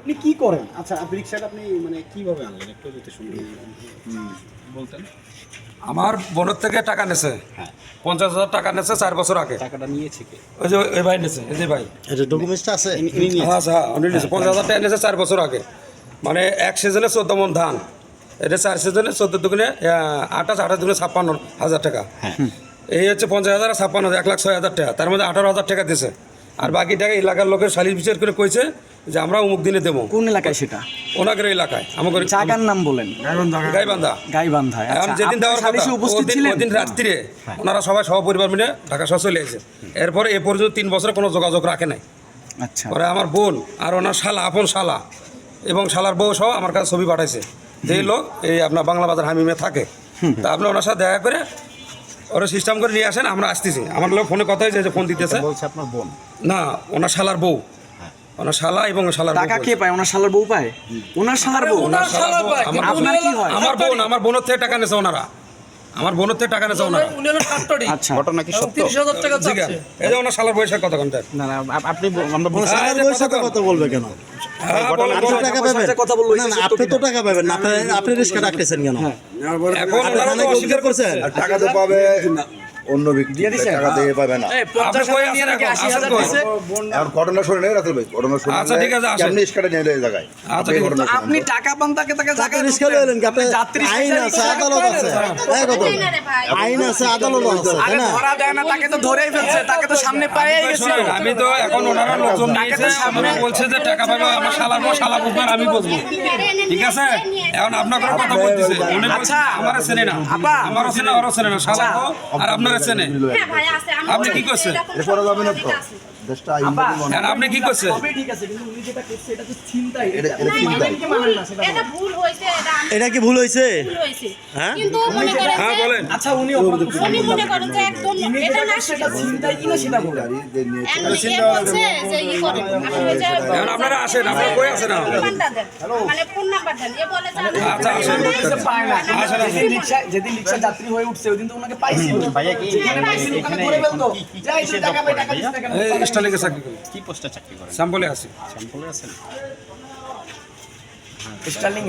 আপনি কি করেন? আচ্ছা, আপনি রিক্সাটা আপনি মানে কিভাবে আনলেন একটু যদি শুনি বলতেন। আমার বোনের থেকে টাকা নেছে, হ্যাঁ, 50,000 টাকা নেছে 4 বছর আগে। টাকাটা নিয়েছে কে? ওই যে এই ভাই নেছে, এই যে ভাই। এটা ডকুমেন্টসটা আছে? ইনি নিয়েছে। হ্যাঁ হ্যাঁ, উনি নেছে 50,000 টাকা নেছে 4 বছর আগে। মানে এক সিজনে 14 মণ ধান, এটা 4 সিজনে 14 দুগুণে 28 দুগুণে 56,000 টাকা। হ্যাঁ, এই হচ্ছে 50,000 আর 56,000, 1,06,000 টাকা। তার মধ্যে 18,000 টাকা দিয়েছে, আর বাকি টাকা এলাকার লোকের সালিশ বিচার করে কইছে যে আমরা অমুক দিনে দেবো। কোন এলাকায় সেটা? ওনাদের এলাকায় আমাকে জায়গার নাম বলেন। গাইবান্ধা। গাইবান্ধায়। এখন আচ্ছা, যেদিন দেওয়ার কথা সালিশে উপস্থিত ছিলেন? ওদিন রাত্রিরে ওনারা সবাই সহপরিবার মিলে ঢাকা শহর চলে এসেছে। এরপরে এ পর্যন্ত 3 বছর কোনো যোগাযোগ রাখে নাই। আচ্ছা, পরে আমার বোন আর ওনার শালা, আপন শালা এবং শালার বউ সহ আমার কাছে ছবি পাঠাইছে, যে লোক এই আপনার বাংলা বাজার হামিমে থাকে। তা আপনি ওনার সাথে দেখা করে ওরা সিস্টেম করে নিয়ে আসেন, আমরা আসতেছি। আমার লোক ফোনে কথা হয়েছে, যে ফোন দিতেছে। বলছে আপনার বোন। না, ওনার শালার বউ, ওনার শালা এবং শালার বউ টাকা কে বলছে। পায়? ওনার শালার বউ পায়? ওনার শালার বউ? ওনার শালার বউ, আপনার কি হয়? আমার বোন, আমার বোনের থেকে টাকা নেছে ওনারা, আমার বোনের থেকে টাকা নেছে ওনারা। আচ্ছা, ঘটনা কি সত্য? ঠিক আছে, এই যে ওনার শালার বয়সের কথা কোনটা? না না, আপনি আমরা কোনো বলছি শালার বউয়ের সাথে কথা বলবে কেন? হ্যাঁ, বলেন, আপনি বলেন। টাকা পাবেন কথা বললো, না, না, আপনি তো টাকা পাবেন না, আপনি রিস্কা রাখতেছেন কেন? এখন আপনি ওনারা থানায় তো কি অস্বীকার অভিযোগ করছেন? আর টাকা তো পাবে অন্য ব্যক্তি, টাকা দিয়ে পাবে না। আপনি কই আছেন এখন? আছেন কই? এখন ঘটনা শুনে নেই রাতুল ভাই, ঘটনা শুনে আচ্ছা, ঠিক আছে, আসেন। কেমনি ইস্কাটা নিয়ে এই জায়গায়। আচ্ছা, আপনি ঠিক আছে। ঘটনা শুনুন। আপনি টাকা পান, তাকে আপনি জায়গায় রিস্কা লইলেন কি? আপনি যাত্রী আইন আছে, আদালত আছে, হ্যাঁ কত আইন আছে, আদালত আছে, তাই আরে না? ধরা দেয় না, তাকে তো ধরেই ফেলছে, তাকে তো সামনে পায়েই গেছে। শোনেন, আমি তো এখন ওনারা লোকজন নিয়েছে, আমাকে বলছে যে টাকা পাবে আমার শালার বউ, শালা বুঝবার আমি বুঝবো। ঠিক আছে, এখন আপনাকে কথা বলতেছে, উনি বলছে আমারও চেনে না, আমারও চেনে, ওরও চেনে না, শালা বউ আর আপনারা চেনে। আপনি কি করছেন? এরপরে যাবে না তো। দেশটা আইন মতো মনে এখন আপনি কি করছেন? সবই ঠিক আছে, কিন্তু উনি যেটা করছে এটা তো ছিনতাই। এটা চিন্তাই। এটা ভুল হয়েছে, এটা কি ভুল হয়েছে? ভুল হয়েছে। হ্যাঁ? কিন্তু মনে করেন হ্যাঁ, যে বলেন। আচ্ছা, উনি অপরাধ করছেন। উনি মনে করেন যে একদম এটা না সেটা ছিনতাই কিনা সেটা বলেন। গাড়ি যে নিয়ে এ বলছে যে ই করেন আসলে যে এখন আপনারা আসেন, আপনারা কই আছেন এখন? নাম্বারটা দেন, মানে ফোন নাম্বার দেন। এ বলে যে আচ্ছা, আসেন। পায় না। আসেন, আসেন। যেদিন রিক্সা যাত্রী হয়ে উঠছে ওই দিন তো ওনাকে পাইছিল। ভাইয়া কি যেখানে পাইছিল ওখানে ধরে ফেলতো। যাই তুই টাকা পাই, টাকা দিস না কেন? এই স্টাইলে চাকরি করি, কি পোস্টে চাকরি করেন? স্যাম্পলে আছি। স্যাম্পলে আছেন? স্টার্লিং এ